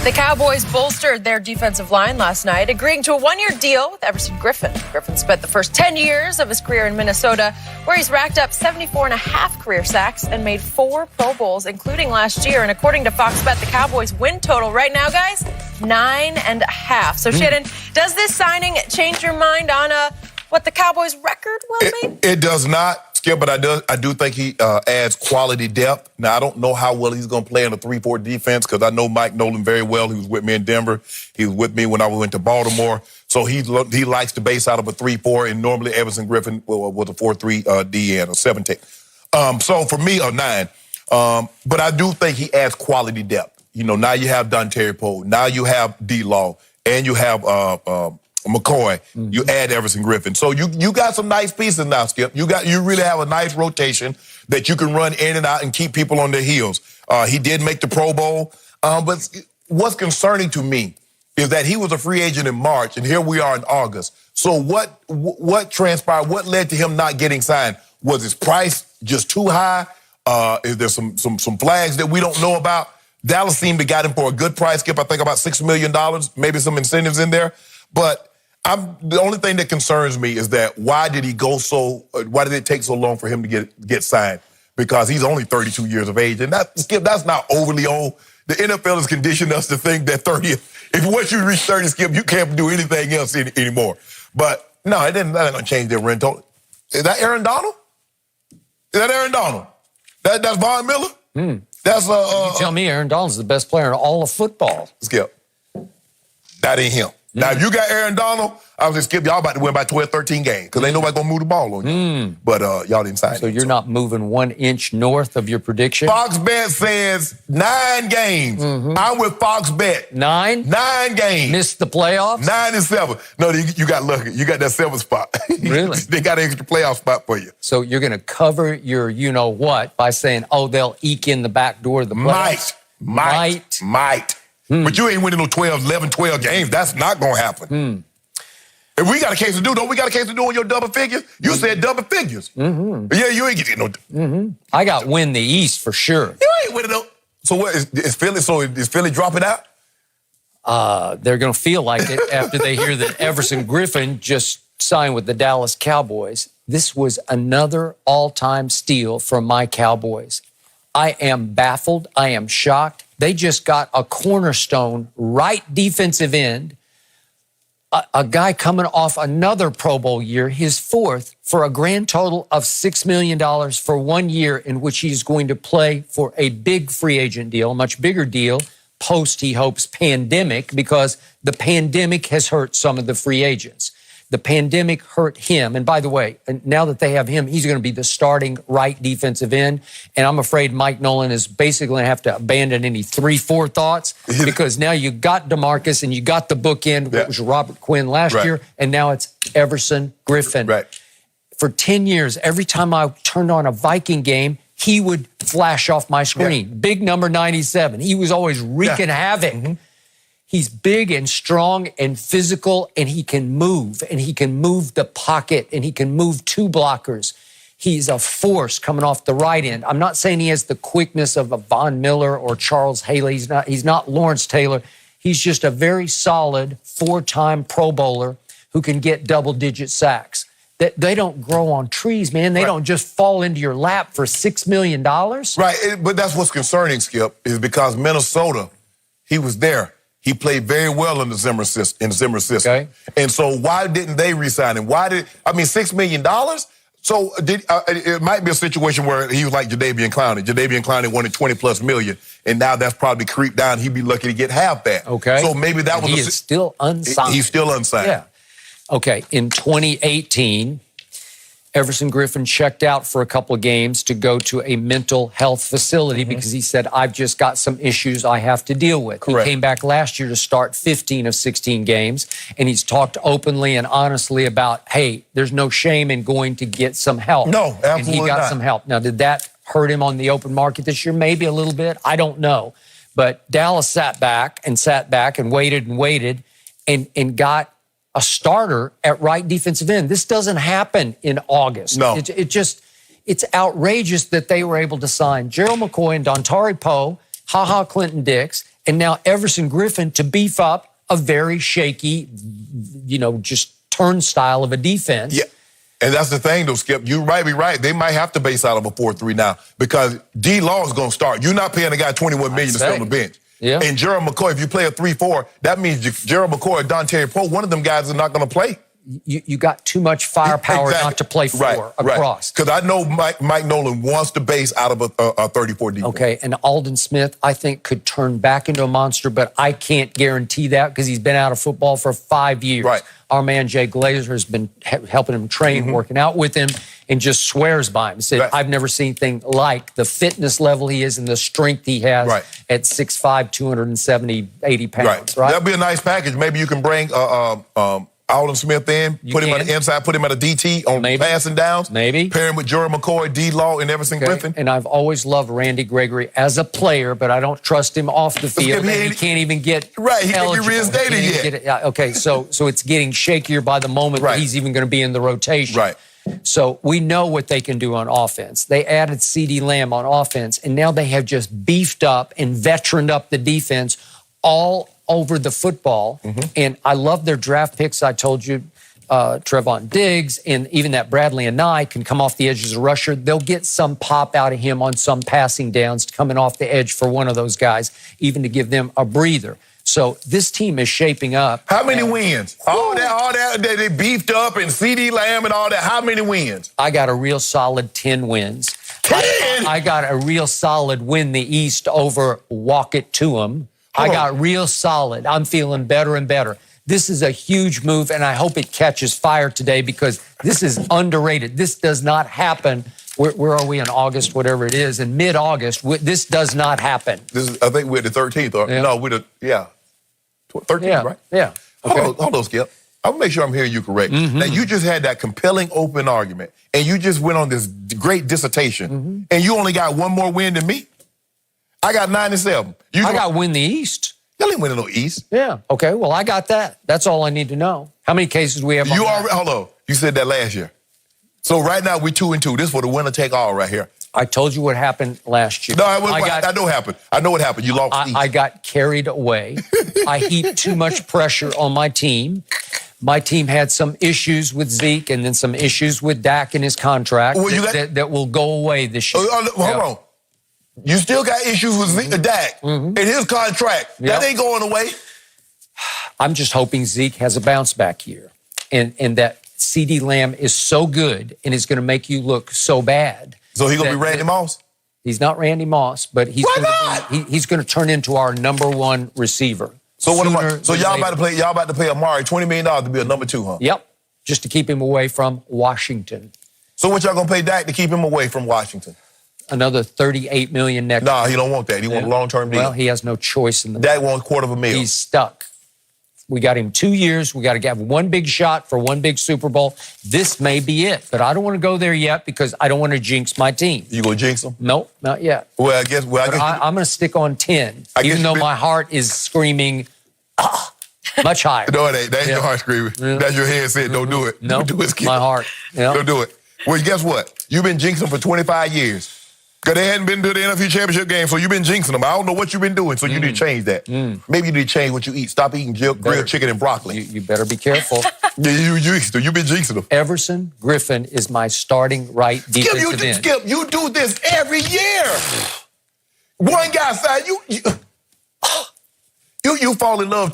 The Cowboys bolstered their defensive line last night, agreeing to a one-year deal with Everson Griffen. Griffen spent the first 10 years of his career in Minnesota, where he's racked up 74.5 career sacks and made 4 Pro Bowls, including last year. And according to Fox Bet, the Cowboys' win total right now, guys, 9.5. So, Shannon, does this signing change your mind on what the Cowboys' record will be? It does not. Skip, but I do think he adds quality depth. Now, I don't know how well he's going to play in a 3-4 defense because I know Mike Nolan very well. He was with me in Denver. He was with me when I went to Baltimore. So he likes to base out of a 3-4, and normally Everson Griffen was a 4-3 DN or 17. So for me, a 9. But I do think he adds quality depth. You know, now you have Dontari Poe. Now you have D-Law. And you have McCoy, you add Everson Griffen. So you got some nice pieces now, Skip. You really have a nice rotation that you can run in and out and keep people on their heels. He did make the Pro Bowl. But what's concerning to me is that he was a free agent in March, and here we are in August. So what transpired? What led to him not getting signed? Was his price just too high? Is there some flags that we don't know about? Dallas seemed to got him for a good price, Skip. I think about $6 million, maybe some incentives in there. But the only thing that concerns me is that why did it take so long for him to get signed? Because he's only 32 years of age. And Skip, that's not overly old. The NFL has conditioned us to think that once you reach 30, Skip, you can't do anything else anymore. But no, that ain't going to change their rent total. Is that Aaron Donald? That's Von Miller? That's you tell me Aaron Donald's the best player in all of football. Skip, that ain't him. Now, if you got Aaron Donald, I was just Skip, y'all about to win by 12, 13 games because ain't nobody going to move the ball on you. But y'all didn't sign So you're not moving 1 inch north of your prediction? Fox Bet says 9 games. I'm with Fox Bet. 9? 9 games. Missed the playoffs? 9 and 7. No, you got lucky. You got that 7th spot. Really? They got an extra playoff spot for you. So you're going to cover your you-know-what by saying, they'll eke in the back door of the playoffs? Might. But you ain't winning no 11, 12 games. That's not going to happen. If we got a case to do, don't we got a case to do on your double figures? You said double figures. Yeah, you ain't getting no. I got win the East for sure. You ain't winning no. So what, is Philly, is Philly dropping out? They're going to feel like it after they hear that Everson Griffen just signed with the Dallas Cowboys. This was another all-time steal from my Cowboys. I am baffled. I am shocked. They just got a cornerstone right defensive end, a guy coming off another Pro Bowl year, his 4th, for a grand total of $6 million for 1 year in which he's going to play for a big free agent deal, a much bigger deal, post, he hopes, pandemic, because the pandemic has hurt some of the free agents. The pandemic hurt him. And by the way, now that they have him, he's going to be the starting right defensive end. And I'm afraid Mike Nolan is basically going to have to abandon any 3-4 thoughts because now you got DeMarcus and you got the bookend, which was Robert Quinn last year, and now it's Everson Griffen. Right. For 10 years, every time I turned on a Viking game, he would flash off my screen. Big number 97. He was always wreaking havoc. He's big and strong and physical, and he can move the pocket, and he can move 2 blockers. He's a force coming off the right end. I'm not saying he has the quickness of a Von Miller or Charles Haley. He's not Lawrence Taylor. He's just a very solid 4-time Pro Bowler who can get double-digit sacks. They don't grow on trees, man. They don't just fall into your lap for $6 million. Right, but that's what's concerning, Skip, is because Minnesota, he was there. He played very well in the Zimmer system. Okay. And so why didn't they re-sign him? $6 million? So it might be a situation where he was like Jadeveon Clowney. Jadeveon Clowney wanted 20+ million, and now that's probably creeped down. He'd be lucky to get half that. Okay. So maybe that was... He is still unsigned. He's still unsigned. Yeah. Okay, in 2018... Everson Griffen checked out for a couple of games to go to a mental health facility because he said, I've just got some issues I have to deal with. Correct. He came back last year to start 15 of 16 games, and he's talked openly and honestly about, hey, there's no shame in going to get some help. No, absolutely And he got some help. Now, did that hurt him on the open market this year? Maybe a little bit. I don't know. But Dallas sat back and waited and got a starter at right defensive end. This doesn't happen in August. No. It's outrageous that they were able to sign Gerald McCoy and Dontari Poe, HaHa Clinton Dix, And now Everson Griffen to beef up a very shaky, just turnstile of a defense. Yeah. And that's the thing, though, Skip. You might be right. They might have to base out of a 4-3 now because D-Law is going to start. You're not paying a guy $21 million to stay on the bench. Yeah. And Gerald McCoy, if you play a 3-4, that means Gerald McCoy or Dontari Poe, one of them guys is not going to play. You got too much firepower not to play for across. Because I know Mike Nolan wants to base out of a 34 defense. Okay, and Aldon Smith, I think, could turn back into a monster, but I can't guarantee that because he's been out of football for 5 years. Right. Our man Jay Glazer has been helping him train, working out with him, and just swears by him. He said, I've never seen anything like the fitness level he is and the strength he has at 6'5", 270, 80 pounds. Right. That'd be a nice package. Maybe you can bring Aldon Smith in, put him on the inside, put him at a DT on passing downs. Maybe. Pair him with Gerald McCoy, D-Law, and Everson Griffen. And I've always loved Randy Gregory as a player, but I don't trust him off the field. He can't even get he can't get reinstated yet. Okay, so it's getting shakier by the moment that he's even going to be in the rotation. Right. So we know what they can do on offense. They added CeeDee Lamb on offense, and now they have just beefed up and veteraned up the defense all over the football. And I love their draft picks. I told you Trevon Diggs and even that Bradley and Nye can come off the edge as a rusher. They'll get some pop out of him on some passing downs coming off the edge for one of those guys, even to give them a breather. So this team is shaping up. How many wins? All that they beefed up and CeeDee Lamb and all that. How many wins? I got a real solid 10 wins. 10? I got a real solid win the East over walk it to them. I got real solid. I'm feeling better and better. This is a huge move, and I hope it catches fire today because this is underrated. This does not happen. Where are we in August, whatever it is? In mid-August, this does not happen. I think we're the 13th. No, we're the 13th, right? Yeah. Okay. Hold on, Skip. I'll make sure I'm hearing you correct. Now, you just had that compelling open argument, and you just went on this great dissertation, and you only got one more win than me. I got 9-7. I got win the East. You didn't win no East. Yeah. Okay. Well, I got that. That's all I need to know. How many cases we have? Hold on. You said that last year. So right now we're 2-2. This for the winner take all right here. I told you what happened last year. No, I know what happened. I know what happened. You lost East. I got carried away. I heaped too much pressure on my team. My team had some issues with Zeke and then some issues with Dak and his contract that will go away this year. Hold on. You still got issues with Zeke, Dak and his contract. That ain't going away. I'm just hoping Zeke has a bounce back year and that CeeDee Lamb is so good and is going to make you look so bad. So he's going to be Randy Moss? He's not Randy Moss, but he's going to turn into our #1 receiver. So y'all about to pay Amari $20 million to be a number 2, huh? Yep. Just to keep him away from Washington. So what y'all going to pay Dak to keep him away from Washington? Another $38 million next year. He don't want that. He want a long-term deal. Well, he has no choice in the Dak wants $250,000. He's stuck. We got him 2 years. We got to have one big shot for one big Super Bowl. This may be it, but I don't want to go there yet because I don't want to jinx my team. You going to jinx them? Nope, not yet. Well, I guess I'm going to stick on 10, even though my heart is screaming much higher. No, it ain't. That ain't your heart screaming. That's your head saying, don't do it. No, don't do it, Skip. My heart. Yep. Don't do it. Well, guess what? You've been jinxing for 25 years. Because they hadn't been to the NFC Championship game, so you've been jinxing them. I don't know what you've been doing, so you need to change that. Maybe you need to change what you eat. Stop eating grilled chicken and broccoli. You better be careful. You've been jinxing them. Everson Griffen is my starting right defensive end. Skip, you do this every year. One guy side, you fall in love